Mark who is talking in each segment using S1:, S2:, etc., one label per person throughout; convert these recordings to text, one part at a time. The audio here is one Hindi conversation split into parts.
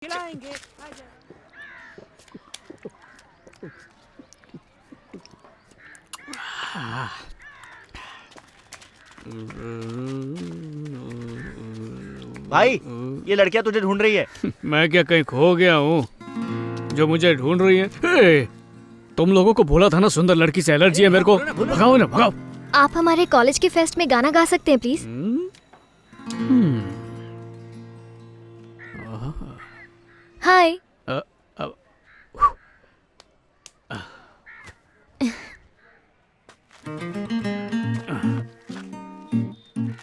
S1: खिलाएंगे।
S2: भाई, ये लड़कियां तुझे ढूंढ रही है।
S3: मैं क्या कहीं खो गया हूँ जो मुझे ढूंढ रही है? हे, तुम लोगों को बोला था ना सुंदर लड़की से एलर्जी है मेरे को। भगाओ ना, भगाओ।
S4: आप हमारे कॉलेज के फेस्ट में गाना गा सकते हैं प्लीज? हाय।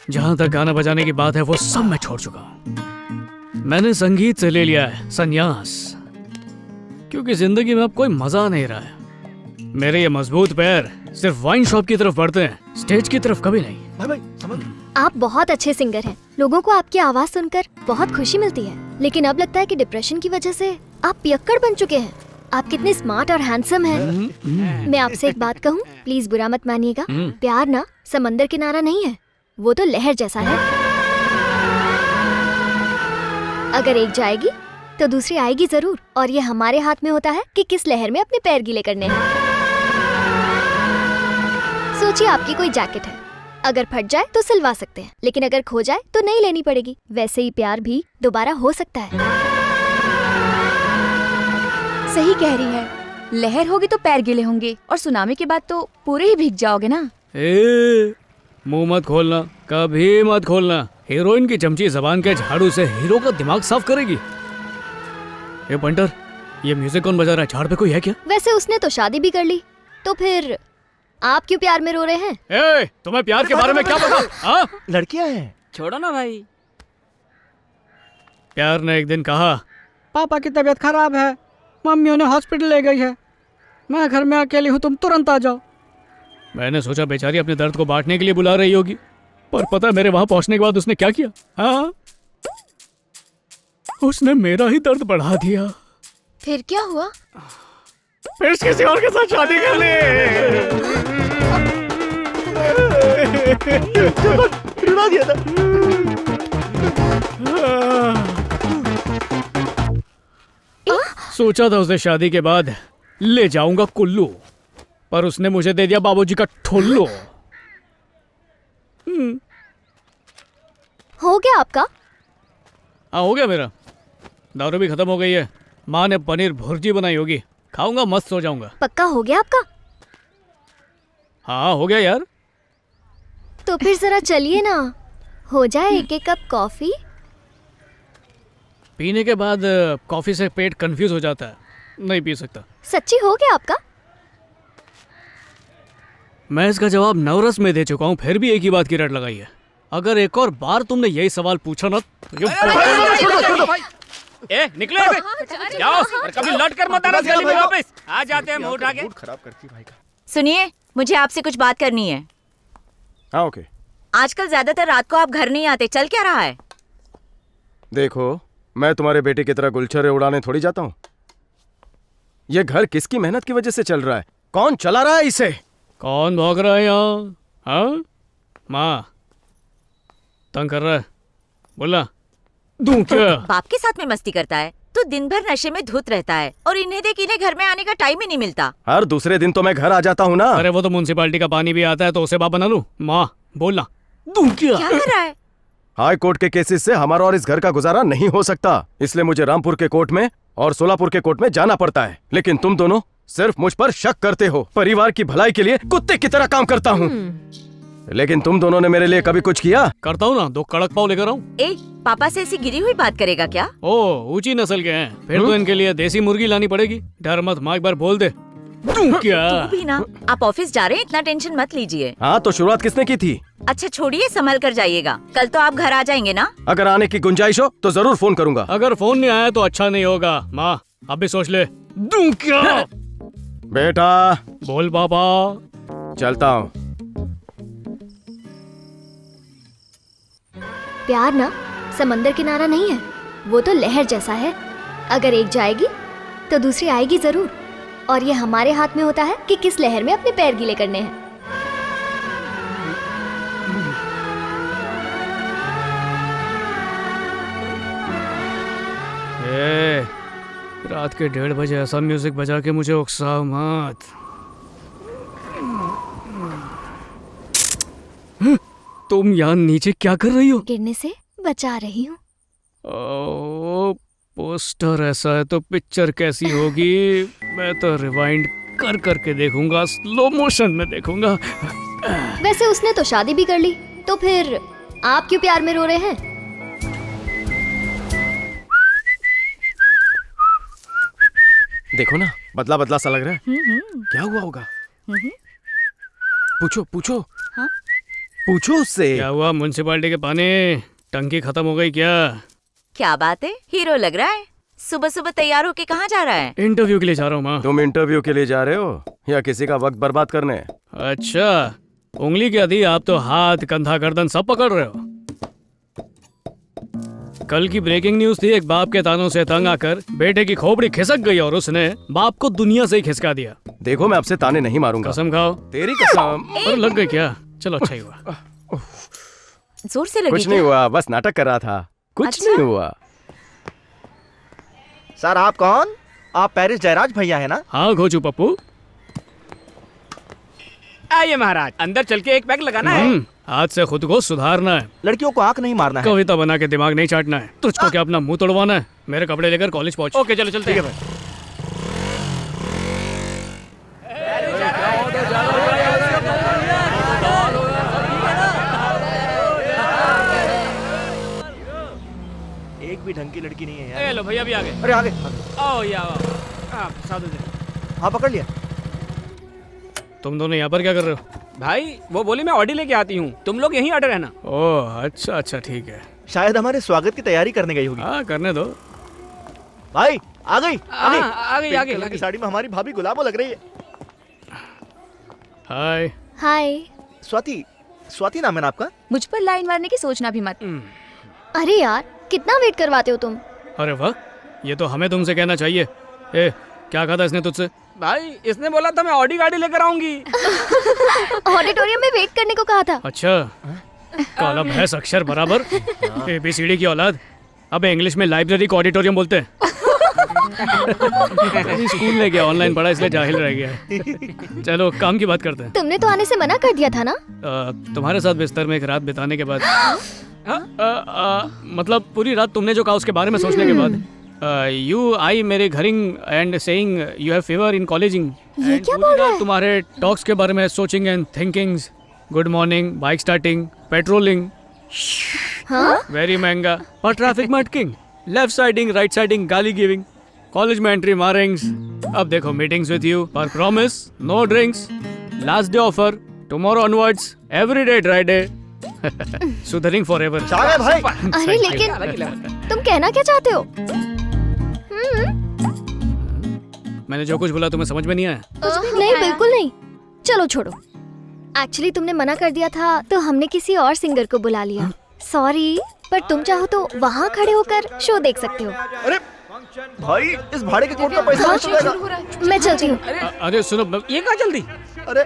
S3: जहाँ तक गाना बजाने की बात है वो सब मैं छोड़ चुका हूँ। मैंने संगीत से ले लिया है संन्यास, क्योंकि जिंदगी में अब कोई मजा नहीं रहा है। मेरे ये मजबूत पैर सिर्फ वाइन शॉप की तरफ बढ़ते हैं, स्टेज की तरफ कभी नहीं।
S2: भाई समझ।
S4: आप बहुत अच्छे सिंगर हैं। लोगों को आपकी आवाज सुनकर बहुत खुशी मिलती है, लेकिन अब लगता है कि डिप्रेशन की वजह से आप पियक्कड़ बन चुके हैं। आप कितने स्मार्ट और हैंडसम हैं। मैं आपसे एक बात कहूँ, प्लीज बुरा मत मानिएगा। प्यार ना समंदर किनारा नहीं है, वो तो लहर जैसा है। अगर एक जाएगी तो दूसरी आएगी जरूर, और ये हमारे हाथ में होता है कि किस लहर में अपने पैर गीले करने हैं। सोचिए आपकी कोई जैकेट है, अगर फट जाए तो सिलवा सकते हैं, लेकिन अगर खो जाए तो नहीं लेनी पड़ेगी। वैसे ही प्यार भी दोबारा हो सकता है।
S5: सही कह रही है। लहर होगी तो पैर गीले होंगे, और सुनामी के बाद तो पूरे ही भीग जाओगे ना।
S3: मुंह मत खोलना, कभी मत खोलना। हीरोइन की चमची जबान के झाड़ू से हीरो का दिमाग साफ करेगी। ये पंटर, ये म्यूजिक कौन बजा रहा है? झाड़ पे कोई है क्या?
S4: वैसे उसने तो शादी भी कर ली, तो फिर आप क्यों प्यार में रो रहे हैं?
S3: तुम्हें प्यार के बारे में क्या पता? हाँ?
S2: लड़कियां हैं।
S1: छोड़ो ना भाई।
S3: प्यार ने एक दिन कहा,
S6: पापा की तबीयत खराब है, मम्मी उन्हें हॉस्पिटल ले गई है, मैं घर में अकेली हूँ, तुम तुरंत आ जाओ।
S3: मैंने सोचा बेचारी अपने दर्द को बांटने के लिए बुला रही होगी, पर पता है मेरे वहां पहुंचने के बाद उसने क्या किया? हाँ, उसने मेरा ही दर्द बढ़ा दिया।
S5: फिर क्या हुआ?
S3: फिर किसी और के साथ शादी कर ली।
S2: रुला दिया था।
S3: सोचा था उसे शादी के बाद ले जाऊंगा कुल्लू, पर उसने मुझे दे दिया बाबूजी का ठुल्लू।
S4: हो गया आपका?
S3: हाँ, हो गया मेरा। दारू भी खत्म हो गई है। माँ ने पनीर भुर्जी बनाई होगी, खाऊंगा, मस्त हो जाऊंगा।
S4: पक्का हो गया आपका?
S3: हाँ, हो गया यार।
S4: तो फिर जरा चलिए ना, हो जाए एक एक कप कॉफी।
S3: पीने के बाद कॉफी से पेट कंफ्यूज हो जाता है, नहीं पी सकता।
S4: सच्ची हो गया आपका?
S3: मैं इसका जवाब नवरस में दे चुका हूँ, फिर भी एक ही बात की रट लगाई है। अगर एक और बार तुमने यही सवाल पूछा ना तो
S1: निकले जाओ, और कभी लौट कर मत आना गली में वापस। आ जाते हैं मुंह उठा के।
S2: मूड खराब करती भाई का।
S5: सुनिए, मुझे आपसे कुछ बात करनी है।
S2: हाँ ओके।
S5: आजकल ज्यादातर रात को आप घर नहीं आते, चल क्या रहा है?
S2: देखो, मैं तुम्हारे बेटे की तरह गुलछरे उड़ाने थोड़ी जाता हूँ। ये घर किसकी मेहनत की वजह से चल रहा है? कौन चला रहा है इसे?
S3: कौन भौंक रहा है यहाँ? हाँ, माँ तंग कर रहा है, बोला दूं क्या?
S5: बाप के साथ में मस्ती करता है तो दिन भर नशे में धुत रहता है, और इन्हें देख इन्हें घर में आने का टाइम ही नहीं मिलता।
S2: हर दूसरे दिन तो मैं घर आ जाता हूँ ना।
S3: अरे वो तो म्युनिसिपालिटी का पानी भी आता है, तो उसे बाप बना लूं? माँ बोलना दूं क्या?
S5: क्या कर रहा है?
S2: हाई कोर्ट के केसेस से हमारा और इस घर का गुजारा नहीं हो सकता, इसलिए मुझे रामपुर के कोर्ट में और सोलापुर के कोर्ट में जाना पड़ता है। लेकिन तुम दोनों सिर्फ मुझ पर शक करते हो। परिवार की भलाई के लिए कुत्ते की तरह काम करता हूँ, लेकिन तुम दोनों ने मेरे लिए कभी कुछ किया?
S3: करता हूँ ना, 2 कड़क पाव लेकर आऊं।
S5: पापा से ऐसी गिरी हुई बात करेगा क्या?
S3: ओ, ऊंची नस्ल के हैं, फिर तो इनके लिए देसी मुर्गी लानी पड़ेगी। डर मत माँ, एक बार बोल दे दूं क्या?
S5: तू भी ना। आप ऑफिस जा रहे हैं, इतना टेंशन मत लीजिए।
S2: हाँ, तो शुरुआत किसने की थी?
S5: अच्छा छोड़िए, संभल कर जाइएगा। कल तो आप घर आ जाएंगे ना?
S2: अगर आने की गुंजाइश हो तो जरूर फोन करूंगा।
S3: अगर फोन नहीं आया तो अच्छा नहीं होगा। माँ अब भी सोच ले, दूं क्या?
S2: बेटा
S3: बोल पापा।
S2: चलता हूँ।
S4: प्यार ना समंदर किनारा नहीं है, वो तो लहर जैसा है। अगर एक जाएगी तो दूसरी आएगी जरूर, और ये हमारे हाथ में होता है कि किस लहर में अपने पैर गीले करने हैं।
S3: ए, रात के 1:30 बजे ऐसा म्यूजिक बजा के मुझे उकसाओ मत। तुम यहाँ नीचे क्या कर रही हो?
S4: गिरने से बचा रही हूँ।
S3: ओ, पोस्टर ऐसा है तो पिक्चर कैसी होगी? मैं तो रिवाइंड कर करके देखूंगा, स्लो मोशन में देखूंगा।
S4: वैसे उसने तो शादी भी कर ली, तो फिर आप क्यों प्यार में रो रहे हैं?
S2: देखो ना, बदला बदला सा लग रहा है। क्या हुआ होगा? पूछो पूछो।
S5: हाँ?
S2: पूछो उससे।
S3: क्या हुआ? म्युनिसिपालिटी के पानी टंकी खत्म हो गई क्या?
S7: क्या बात है, हीरो लग रहा है। सुबह सुबह तैयार होके कहाँ जा रहा है?
S3: इंटरव्यू के लिए जा रहा हूँ माँ।
S2: तुम इंटरव्यू के लिए जा रहे हो या किसी का वक्त बर्बाद करने?
S3: अच्छा, उंगली क्या दी? आप तो हाथ, कंधा, गर्दन सब पकड़ रहे हो। कल की ब्रेकिंग न्यूज थी, एक बाप के तानों से तंग आकर बेटे की खोपड़ी खिसक गई और उसने बाप को दुनिया से ही खिसका दिया।
S2: देखो, मैं आपसे ताने नहीं मारूंगा।
S3: कसम खाओ।
S2: तेरी कसम।
S3: अरे लग गई क्या? चलो अच्छा ही हुआ।
S7: जोर से लगी
S2: कुछ नहीं हुआ, बस नाटक कर रहा था। कुछ
S7: अच्छा?
S2: नहीं हुआ।
S8: सर आप कौन? आप पेरिस जयराज भैया है ना?
S3: हाँ घोचू पप्पू।
S1: आइए महाराज, अंदर चल के एक पैक लगाना है।
S3: आज से खुद को सुधारना है,
S8: लड़कियों को आंख नहीं मारना है।
S3: कविता बना के दिमाग नहीं चाटना है। तुझको क्या अपना मुंह तोड़वाना है? मेरे कपड़े लेकर कॉलेज पहुंच।
S1: ओके चलो चलते हैं।
S8: एक भी ढंग की लड़की नहीं है
S1: ए
S8: यार।
S1: लो भैया भी आ गए।
S8: अरे आगे
S1: आओ या आओ। साधु जी।
S8: हाँ पकड़ लिया।
S3: तुम दोनों यहाँ पर क्या कर रहे हो?
S1: भाई वो बोली मैं ऑडी लेके आती हूँ, तुम लोग यहीं अड़े रहना।
S3: ओह अच्छा अच्छा ठीक है।
S8: शायद हमारे स्वागत की तैयारी करने गई होगी।
S3: हाँ करने दो।
S8: भाई आ गई आ गई।
S1: आगे
S8: पिंक
S1: आगे
S8: कलर की
S1: आगे।
S8: साड़ी में हमारी भाभी गुलाबो लग रही है।
S3: हाय।
S4: हाय।
S8: स्वाति, स्वाति नाम है ना आपका?
S5: मुझ पर लाइन मारने की सोचना भी मत।
S4: अरे यार, कितना वेट करवाते हो तुम?
S3: अरे वाह, ये तो हमें तुमसे कहना चाहिए। ए, क्या कहा था इसने तुझसे?
S1: भाई इसने बोला था मैं ऑडी गाड़ी लेकर आऊंगी।
S4: ऑडिटोरियम में वेट करने को कहा था।
S3: अच्छा, काला भैंस अक्षर बराबर, ABCD की औलाद। अब इंग्लिश में लाइब्रेरी को ऑडिटोरियम बोलते हैं। स्कूल में गया, ऑनलाइन पढ़ा इसलिए जाहिल रह गया है। चलो काम की बात करते हैं।
S4: तुमने तो आने से मना कर दिया था ना?
S3: तुम्हारे साथ बिस्तर में एक रात बिताने के बाद मतलब पूरी रात तुमने जो कहा उसके बारे में सोचने के बाद यू आई मेरे घरिंग and saying you have fever in कॉलेजिंग।
S4: ये क्या बोल रहा है?
S3: तुम्हारे टॉक्स के बारे में सोचिंग and thinkings. Good morning, bike starting, पेट्रोलिंग,
S4: हाँ?
S3: वेरी महंगा, और ट्रैफिक में अटकिंग, लेफ्ट साइडिंग, राइट साइडिंग, गाली गिविंग, कॉलेज में एंट्री मारेंग्स। अब देखो मीटिंग्स विद यू पर promise no drinks, last day offer, tomorrow onwards, every day dry day, सुधरिंग फॉरएवर।
S8: चाहे भाई।
S4: अरे लेकिन तुम कहना क्या चाहते हो?
S3: मैंने जो कुछ बोला तुम्हें समझ में नहीं आया?
S4: नहीं बिल्कुल नहीं। चलो छोड़ो। एक्चुअली तुमने मना कर दिया था तो हमने किसी और सिंगर को बुला लिया। सॉरी, पर तुम चाहो तो वहाँ खड़े होकर शो देख सकते हो।
S8: अरे भाई, इस भाड़े के कोट का पैसा नहीं चुकाएगा।
S4: मैं चलती हूँ।
S3: अरे सुनो,
S1: ये कहा जल्दी।
S8: अरे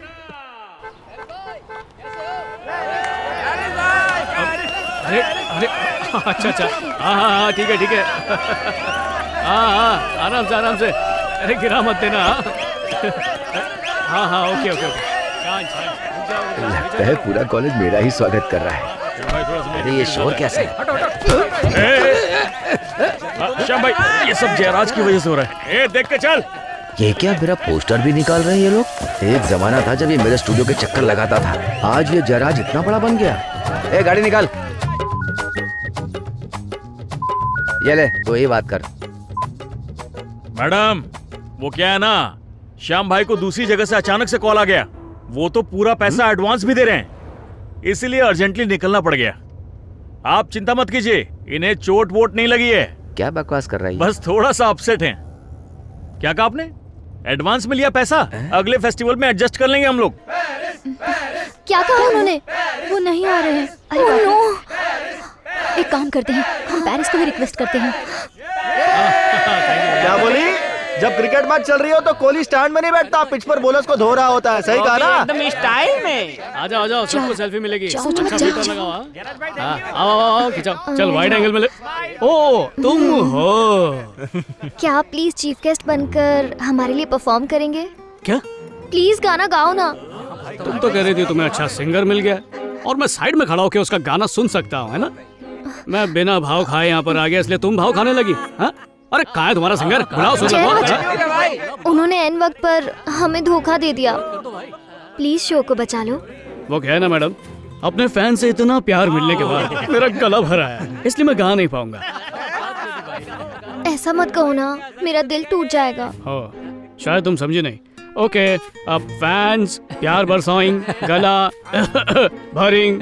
S3: अरे अरे अच्छा अच्छा, हाँ हाँ हाँ ठीक है ठीक है। हाँ हाँ आराम से। अरे गिरा मत देना। हाँ हाँ ओके ओके ओके।
S9: लगता है पूरा कॉलेज मेरा ही स्वागत कर रहा है। अरे ये शोर कैसा है?
S3: श्याम भाई, ये सब जयराज की वजह से हो रहा है। देख के चल।
S9: ये क्या मेरा पोस्टर भी निकाल रहे हैं ये लोग? एक जमाना था जब ये मेरे स्टूडियो के चक्कर लगाता था, आज ये जयराज इतना बड़ा बन गया। ए गाड़ी निकाल। ये ले, तो ही बात कर।
S10: मैडम, वो क्या है ना, श्याम भाई को दूसरी जगह से अचानक से कॉल आ गया। वो तो पूरा पैसा एडवांस भी दे रहे हैं, इसीलिए अर्जेंटली निकलना पड़ गया। आप चिंता मत कीजिए, इन्हें चोट वोट नहीं लगी है।
S9: क्या बकवास कर रही है?
S10: बस थोड़ा सा अपसेट हैं। क्या कहा आपने? एडवांस में लिया पैसा? अगले फेस्टिवल में एडजस्ट कर लेंगे हम लोग।
S4: क्या कहा उन्होंने? वो नहीं आ रहे हैं। अरे नो। एक काम करते हैं, हम पेरिस को ही रिक्वेस्ट करते हैं।
S8: क्या बोली? जब क्रिकेट मैच चल रही हो तो कोहली स्टैंड में नहीं बैठता, पिच पर बॉलर्स को धो रहा होता है। सही कहा ना?
S1: एकदम स्टाइल में।
S3: आ जाओ सबको सेल्फी मिलेगी।
S4: जाओ,
S3: अच्छा
S4: जाओ,
S3: filter लगाओ, हाँ? आओ खिंचाओ। चल वाइड एंगल में ले। ओ तुम हो
S4: क्या आप प्लीज चीफ गेस्ट बनकर हमारे लिए परफॉर्म करेंगे?
S3: क्या?
S4: प्लीज गाना गाओ ना।
S3: तुम तो कह रही थी तुम्हें अच्छा सिंगर मिल गया और मैं साइड में खड़ा होकर उसका गाना सुन सकता हूँ, है ना? मैं बिना भाव खाए यहाँ पर आ गया, इसलिए तुम भाव खाने लगी? हाँ? अरे कहाँ है तुम्हारा सिंगर? बुलाओ सुन लो।
S4: उन्होंने एन वक्त पर हमें धोखा दे दिया। प्लीज शो को बचा लो।
S3: वो क्या है ना मैडम, अपने फैन से इतना प्यार मिलने के बाद मेरा गला भरा है, इसलिए मैं गा नहीं पाऊंगा।
S4: ऐसा मत कहो ना, मेरा दिल टूट जाएगा।
S3: हो शायद तुम समझी नहीं। ओके, अब फैंस प्यार बरसाएं, गला भरिंग,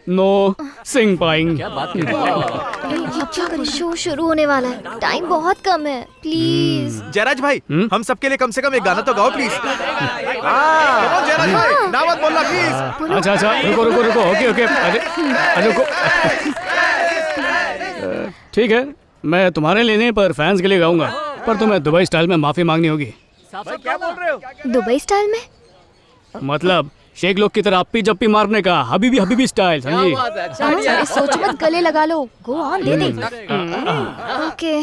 S3: नो सिंग पाएंग।
S4: क्या करें, शो शुरू होने वाला है, टाइम बहुत कम है। प्लीज
S8: जयराज भाई, हम सबके लिए कम से कम एक गाना तो गाओ प्लीज। जयराज भाई, ना मत बोलना प्लीज।
S3: अच्छा रुको। ओके अरे रुको। ठीक है, मैं तुम्हारे लिए नहीं पर फैंस के लिए गाऊंगा, पर तुम्हें दुबई स्टाइल में माफी मांगनी होगी।
S1: क्या बोल रहे हो?
S4: दुबई स्टाइल में?
S3: मतलब शेख लोग की तरह अप्पी जप्पी मारने का, हबीबी स्टाइल, समझी?
S5: अरे सोच मत, गले लगा लो। Go on, they they.
S4: Okay.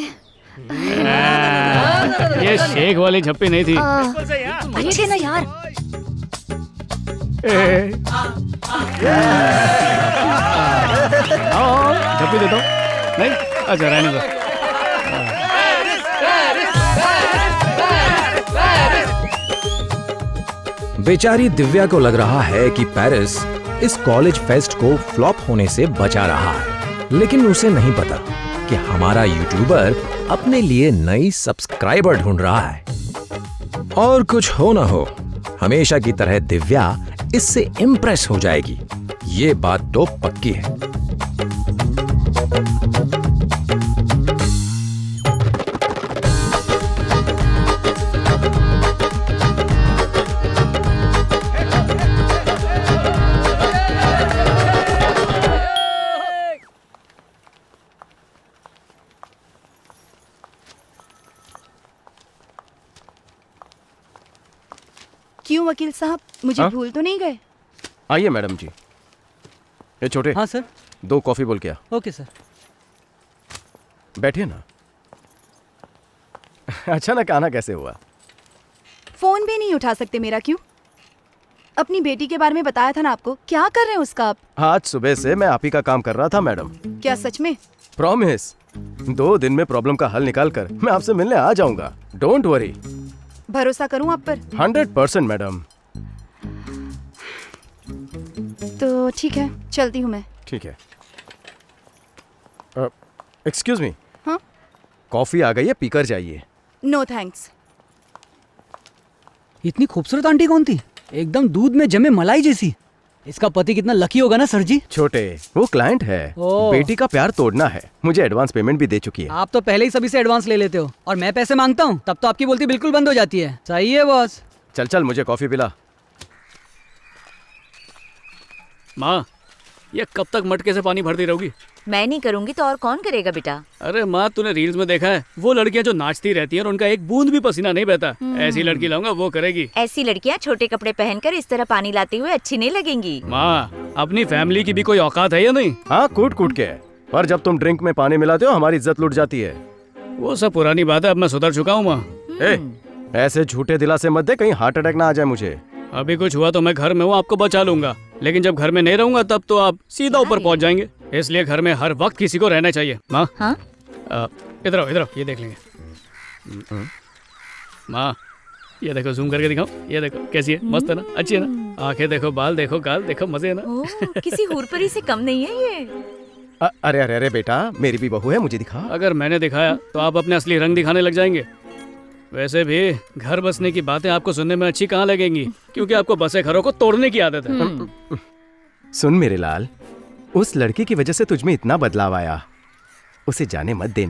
S3: ये शेख वाली झप्पी नहीं थी।
S5: अच्छे ना यार।
S3: झप्पी देता हूँ। नहीं, अच्छा रहने दो।
S11: बेचारी दिव्या को लग रहा है कि पेरिस इस कॉलेज फेस्ट को फ्लॉप होने से बचा रहा है, लेकिन उसे नहीं पता कि हमारा यूट्यूबर अपने लिए नई सब्सक्राइबर ढूंढ रहा है। और कुछ हो ना हो, हमेशा की तरह दिव्या इससे इम्प्रेस हो जाएगी, ये बात तो पक्की है।
S5: क्यों वकील साहब, मुझे
S2: हाँ?
S5: भूल तो नहीं गए?
S2: आइए मैडम जी। ये छोटे,
S6: हाँ सर।
S2: 2 कॉफी बोल के आ।
S6: Okay sir.
S2: बैठिए ना। अचानक आना कैसे हुआ?
S5: फोन भी नहीं उठा सकते मेरा, क्यों? अपनी बेटी के बारे में बताया था ना आपको, क्या कर रहे हैं उसका आप?
S2: आज सुबह से मैं आप ही का काम कर रहा था मैडम।
S5: क्या सच में?
S2: प्रॉमिस, 2 दिन में प्रॉब्लम का हल निकाल कर मैं आपसे मिलने आ जाऊंगा। Don't worry.
S5: भरोसा करूं आप पर?
S2: 100% मैडम।
S5: तो ठीक है, चलती हूँ मैं।
S2: ठीक है। Excuse me.
S5: हाँ?
S2: कॉफी आ गई है, पीकर जाइए।
S5: No thanks.
S6: इतनी खूबसूरत आंटी कौन थी? एकदम दूध में जमे मलाई जैसी। इसका पति कितना लकी होगा ना सर जी।
S2: छोटे, वो क्लाइंट है,
S6: ओह।
S2: बेटी का प्यार तोड़ना है। मुझे एडवांस पेमेंट भी दे चुकी है।
S6: आप तो पहले ही सभी से एडवांस ले लेते हो और मैं पैसे मांगता हूँ तब तो आपकी बोलती बिल्कुल बंद हो जाती है। सही है बॉस।
S2: चल मुझे कॉफी पिला।
S3: माँ, ये कब तक मटके से पानी भरती रहोगी?
S7: मैं नहीं करूंगी तो और कौन करेगा बेटा?
S3: अरे माँ, तूने रील्स में देखा है वो लड़कियां जो नाचती रहती हैं और उनका एक बूंद भी पसीना नहीं बहता, ऐसी लड़की लाऊंगा, वो करेगी।
S7: ऐसी लड़कियां छोटे कपड़े पहनकर इस तरह पानी लाते हुए अच्छी नहीं लगेंगी।
S3: माँ, अपनी फैमिली की भी कोई औकात है या नहीं?
S2: हाँ, कूट के। पर जब तुम ड्रिंक में पानी मिलाते हो हमारी इज्जत लुट जाती है।
S3: वो सब पुरानी बात है, अब मैं सुधर चुका हूँ माँ।
S2: ऐसे झूठे दिलासे मत दे, कहीं हार्ट अटैक ना आ जाए मुझे।
S3: अभी कुछ हुआ तो मैं घर में हूँ, आपको बचा लूंगा, लेकिन जब घर में नहीं रहूंगा तब तो आप सीधा ऊपर पहुंच जाएंगे। इसलिए घर में हर वक्त किसी को रहना चाहिए। माँ,
S7: हाँ?
S3: इधर आओ, ये देख लेंगे। माँ, ये देखो, जूम करके दिखाओ, ये देखो कैसी है, मस्त है ना, अच्छी है ना? आंखें देखो, बाल देखो, गाल देखो, मजे है ना?
S7: ओह, किसी हूरपरी से कम नहीं है ये।
S2: अरे बेटा, मेरी भी बहू है, मुझे दिखा।
S3: अगर मैंने दिखाया तो आप अपने असली रंग दिखाने लग जाएंगे। वैसे भी घर बसने की बातें आपको सुनने में अच्छी कहाँ लगेंगी, क्योंकि आपको बसे घरों को तोड़ने की आदत है।
S2: सुन मेरे लाल, उस लड़की की वजह से तुझमें इतना बदलाव आया, उसे जाने मत देना।